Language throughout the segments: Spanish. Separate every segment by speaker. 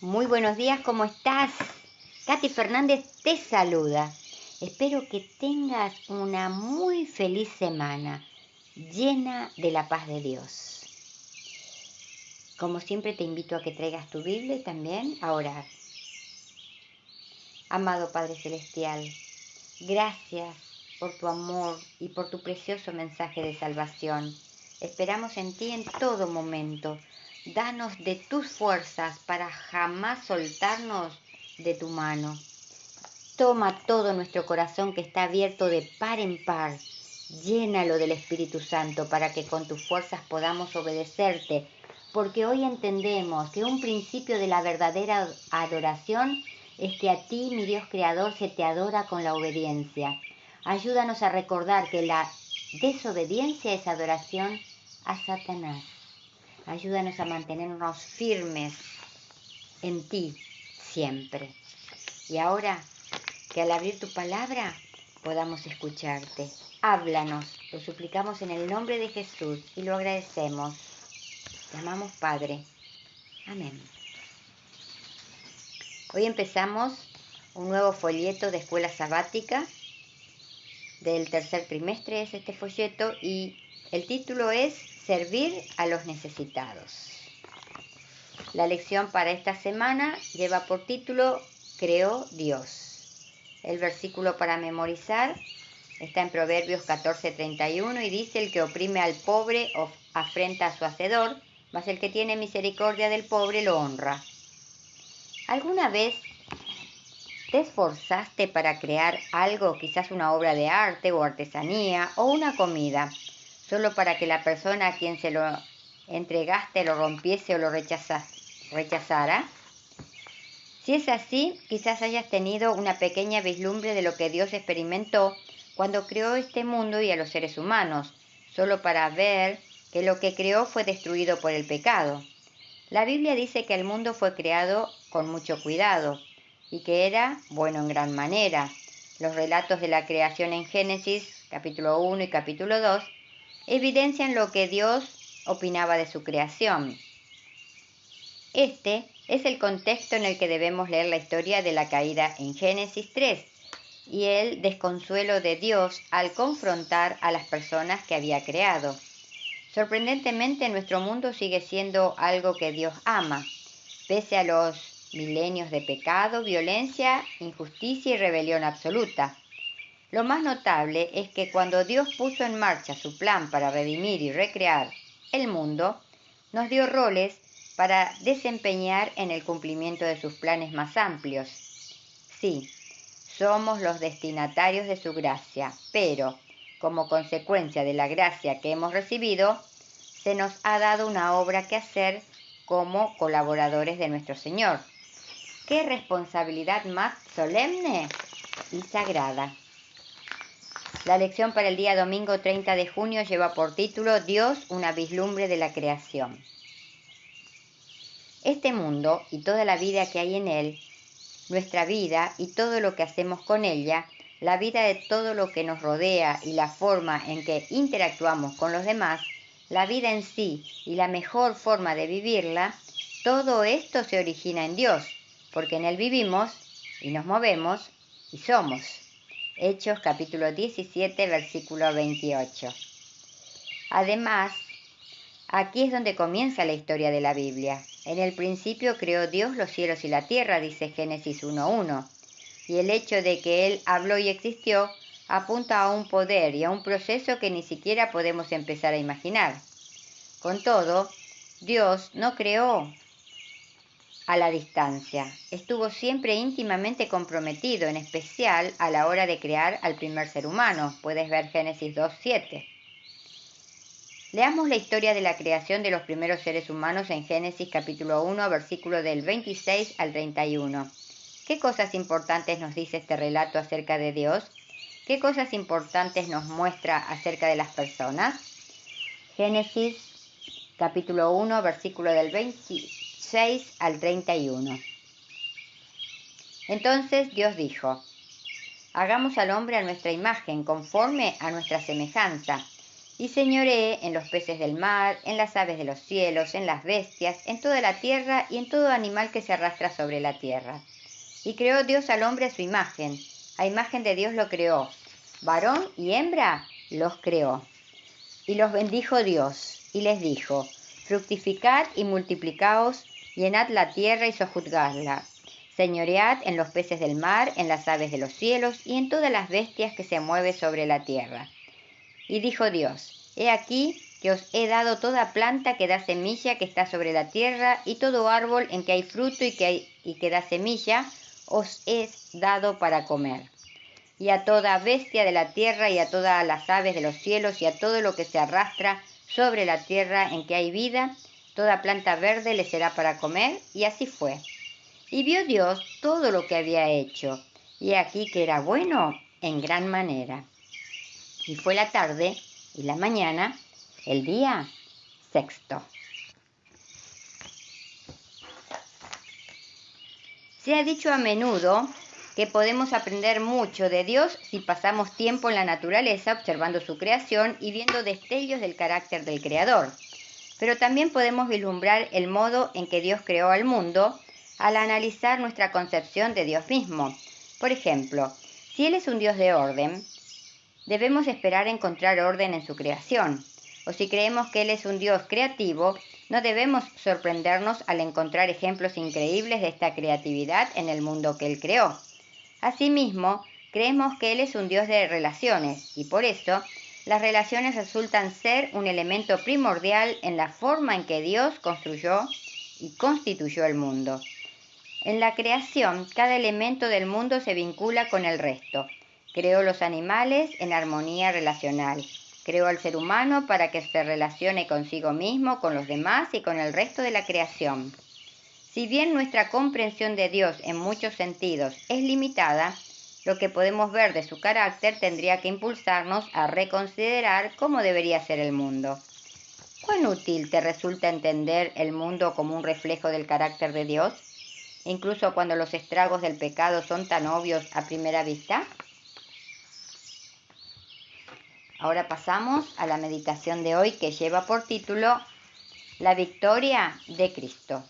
Speaker 1: Muy buenos días, ¿cómo estás? Katy Fernández te saluda. Espero que tengas una muy feliz semana, llena de la paz de Dios. Como siempre te invito a que traigas tu Biblia y también a orar. Amado Padre Celestial, gracias por tu amor y por tu precioso mensaje de salvación. Esperamos en ti en todo momento. Danos de tus fuerzas para jamás soltarnos de tu mano. Toma todo nuestro corazón que está abierto de par en par. Llénalo del Espíritu Santo para que con tus fuerzas podamos obedecerte. Porque hoy entendemos que un principio de la verdadera adoración es que a ti, mi Dios Creador, se te adora con la obediencia. Ayúdanos a recordar que la desobediencia es adoración a Satanás. Ayúdanos a mantenernos firmes en ti siempre. Y ahora, que al abrir tu palabra podamos escucharte. Háblanos, lo suplicamos en el nombre de Jesús y lo agradecemos. Te amamos, Padre. Amén. Hoy empezamos un nuevo folleto de escuela sabática. Del tercer trimestre es este folleto y el título es Servir a los necesitados. La lección para esta semana lleva por título Creó Dios. El versículo para memorizar está en Proverbios 14:31 y dice: el que oprime al pobre afrenta a su hacedor, mas el que tiene misericordia del pobre lo honra. ¿Alguna vez te esforzaste para crear algo, quizás una obra de arte o artesanía o una comida, solo para que la persona a quien se lo entregaste lo rompiese o lo rechazara? Si es así, quizás hayas tenido una pequeña vislumbre de lo que Dios experimentó cuando creó este mundo y a los seres humanos, solo para ver que lo que creó fue destruido por el pecado. La Biblia dice que el mundo fue creado con mucho cuidado y que era bueno en gran manera. Los relatos de la creación en Génesis, capítulo 1 y capítulo 2, evidencian lo que Dios opinaba de su creación. Este es el contexto en el que debemos leer la historia de la caída en Génesis 3 y el desconsuelo de Dios al confrontar a las personas que había creado. Sorprendentemente, nuestro mundo sigue siendo algo que Dios ama, pese a los milenios de pecado, violencia, injusticia y rebelión absoluta. Lo más notable es que cuando Dios puso en marcha su plan para redimir y recrear el mundo, nos dio roles para desempeñar en el cumplimiento de sus planes más amplios. Sí, somos los destinatarios de su gracia, pero, como consecuencia de la gracia que hemos recibido, se nos ha dado una obra que hacer como colaboradores de nuestro Señor. ¡Qué responsabilidad más solemne y sagrada! La lección para el día domingo 30 de junio lleva por título Dios, una vislumbre de la creación. Este mundo y toda la vida que hay en él, nuestra vida y todo lo que hacemos con ella, la vida de todo lo que nos rodea y la forma en que interactuamos con los demás, la vida en sí y la mejor forma de vivirla, todo esto se origina en Dios, porque en Él vivimos y nos movemos y somos. Hechos capítulo 17, versículo 28. Además, aquí es donde comienza la historia de la Biblia. En el principio creó Dios los cielos y la tierra, dice Génesis 1:1. Y el hecho de que Él habló y existió apunta a un poder y a un proceso que ni siquiera podemos empezar a imaginar. Con todo, Dios no creó a la distancia. Estuvo siempre íntimamente comprometido, en especial a la hora de crear al primer ser humano. Puedes ver Génesis 2:7. Leamos la historia de la creación de los primeros seres humanos en Génesis capítulo 1, versículo del 26 al 31. ¿Qué cosas importantes nos dice este relato acerca de Dios? ¿Qué cosas importantes nos muestra acerca de las personas? Génesis capítulo 1, versículo del 26 al 31. Entonces Dios dijo: hagamos al hombre a nuestra imagen, conforme a nuestra semejanza, y señoreé en los peces del mar, en las aves de los cielos, en las bestias, en toda la tierra y en todo animal que se arrastra sobre la tierra. Y creó Dios al hombre a su imagen. A imagen de Dios lo creó. Varón y hembra los creó. Y los bendijo Dios, y les dijo: fructificad y multiplicaos, llenad la tierra y sojuzgadla. Señoread en los peces del mar, en las aves de los cielos, y en todas las bestias que se mueven sobre la tierra. Y dijo Dios: he aquí que os he dado toda planta que da semilla que está sobre la tierra, y todo árbol en que hay fruto y que da semilla, os he dado para comer. Y a toda bestia de la tierra, y a todas las aves de los cielos, y a todo lo que se arrastra sobre la tierra en que hay vida, toda planta verde le será para comer. Y así fue. Y vio Dios todo lo que había hecho, y aquí que era bueno en gran manera. Y fue la tarde y la mañana, el día sexto. Se ha dicho a menudo que podemos aprender mucho de Dios si pasamos tiempo en la naturaleza observando su creación y viendo destellos del carácter del Creador. Pero también podemos vislumbrar el modo en que Dios creó al mundo al analizar nuestra concepción de Dios mismo. Por ejemplo, si Él es un Dios de orden, debemos esperar encontrar orden en su creación. O si creemos que Él es un Dios creativo, no debemos sorprendernos al encontrar ejemplos increíbles de esta creatividad en el mundo que Él creó. Asimismo, creemos que Él es un Dios de relaciones, y por eso las relaciones resultan ser un elemento primordial en la forma en que Dios construyó y constituyó el mundo. En la creación, cada elemento del mundo se vincula con el resto. Creó los animales en armonía relacional. Creó al ser humano para que se relacione consigo mismo, con los demás y con el resto de la creación. Si bien nuestra comprensión de Dios en muchos sentidos es limitada, lo que podemos ver de su carácter tendría que impulsarnos a reconsiderar cómo debería ser el mundo. ¿Cuán útil te resulta entender el mundo como un reflejo del carácter de Dios, incluso cuando los estragos del pecado son tan obvios a primera vista? Ahora pasamos a la meditación de hoy, que lleva por título La victoria de Cristo.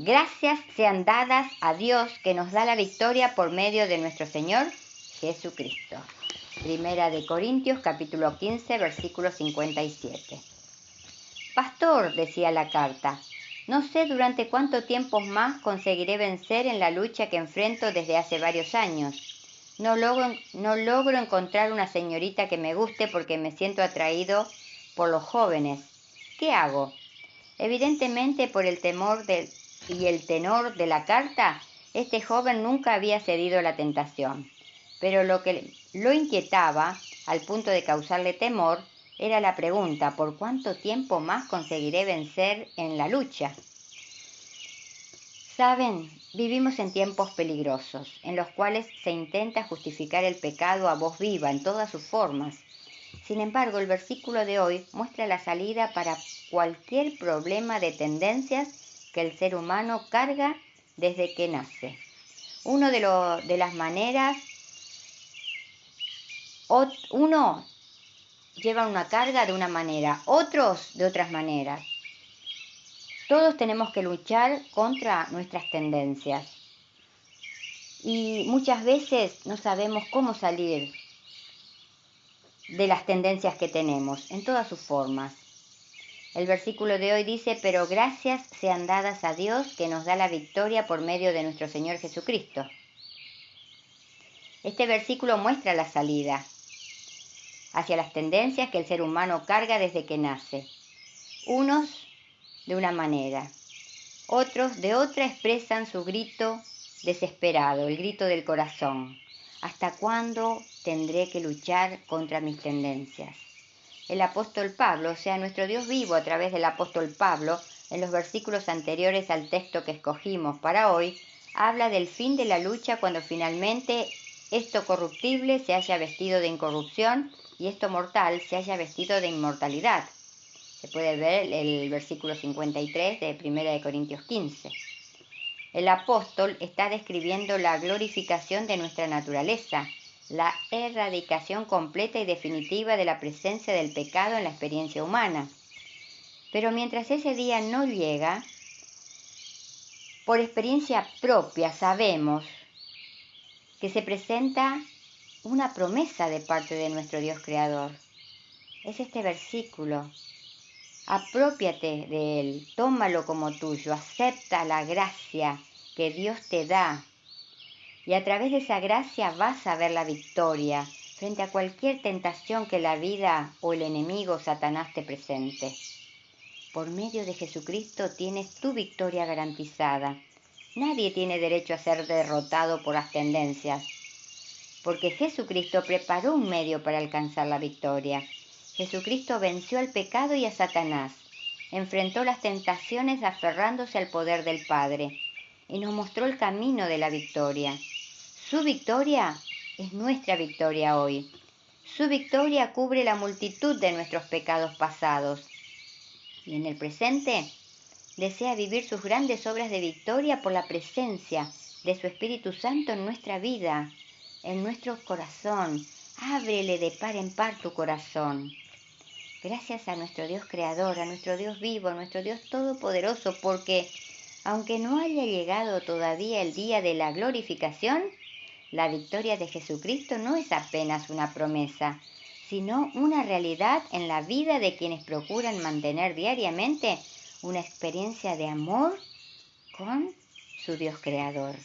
Speaker 1: Gracias sean dadas a Dios que nos da la victoria por medio de nuestro Señor Jesucristo. Primera de Corintios, capítulo 15, versículo 57. Pastor, decía la carta, no sé durante cuánto tiempo más conseguiré vencer en la lucha que enfrento desde hace varios años. No logro encontrar una señorita que me guste porque me siento atraído por los jóvenes. ¿Qué hago? Evidentemente, por el tenor de la carta, este joven nunca había cedido a la tentación. Pero lo que lo inquietaba, al punto de causarle temor, era la pregunta: ¿por cuánto tiempo más conseguiré vencer en la lucha? Saben, vivimos en tiempos peligrosos, en los cuales se intenta justificar el pecado a voz viva en todas sus formas. Sin embargo, el versículo de hoy muestra la salida para cualquier problema de tendencias que el ser humano carga desde que nace. Uno lleva una carga de una manera, otros de otras maneras. Todos tenemos que luchar contra nuestras tendencias. Y muchas veces no sabemos cómo salir de las tendencias que tenemos, en todas sus formas. El versículo de hoy dice: pero gracias sean dadas a Dios que nos da la victoria por medio de nuestro Señor Jesucristo. Este versículo muestra la salida hacia las tendencias que el ser humano carga desde que nace. Unos de una manera, otros de otra expresan su grito desesperado, el grito del corazón. ¿Hasta cuándo tendré que luchar contra mis tendencias? El apóstol Pablo, o sea, nuestro Dios vivo a través del apóstol Pablo, en los versículos anteriores al texto que escogimos para hoy, habla del fin de la lucha cuando finalmente esto corruptible se haya vestido de incorrupción y esto mortal se haya vestido de inmortalidad. Se puede ver el versículo 53 de 1 de Corintios 15. El apóstol está describiendo la glorificación de nuestra naturaleza, la erradicación completa y definitiva de la presencia del pecado en la experiencia humana. Pero mientras ese día no llega, por experiencia propia sabemos que se presenta una promesa de parte de nuestro Dios Creador. Es este versículo. Aprópiate de él, tómalo como tuyo, acepta la gracia que Dios te da. Y a través de esa gracia vas a ver la victoria frente a cualquier tentación que la vida o el enemigo Satanás te presente. Por medio de Jesucristo tienes tu victoria garantizada. Nadie tiene derecho a ser derrotado por las tendencias, porque Jesucristo preparó un medio para alcanzar la victoria. Jesucristo venció al pecado y a Satanás, enfrentó las tentaciones aferrándose al poder del Padre y nos mostró el camino de la victoria. Su victoria es nuestra victoria hoy. Su victoria cubre la multitud de nuestros pecados pasados y en el presente desea vivir sus grandes obras de victoria por la presencia de su Espíritu Santo en nuestra vida, en nuestro corazón. Ábrele de par en par tu corazón. Gracias a nuestro Dios Creador, a nuestro Dios vivo, a nuestro Dios Todopoderoso, porque aunque no haya llegado todavía el día de la glorificación, la victoria de Jesucristo no es apenas una promesa, sino una realidad en la vida de quienes procuran mantener diariamente una experiencia de amor con su Dios Creador.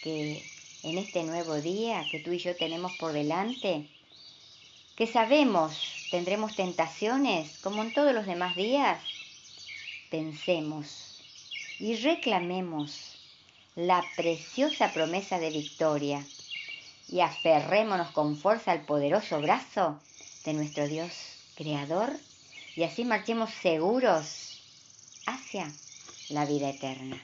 Speaker 1: Que en este nuevo día que tú y yo tenemos por delante, que sabemos tendremos tentaciones como en todos los demás días, pensemos y reclamemos la preciosa promesa de victoria y aferrémonos con fuerza al poderoso brazo de nuestro Dios Creador y así marchemos seguros hacia la vida eterna.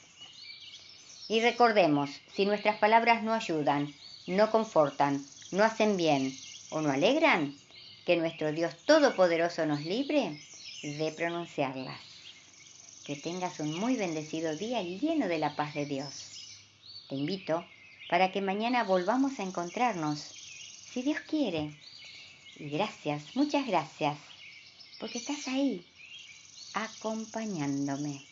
Speaker 1: Y recordemos, si nuestras palabras no ayudan, no confortan, no hacen bien o no alegran, que nuestro Dios Todopoderoso nos libre de pronunciarlas. Que tengas un muy bendecido día lleno de la paz de Dios. Te invito para que mañana volvamos a encontrarnos, si Dios quiere. Y gracias, muchas gracias, porque estás ahí, acompañándome.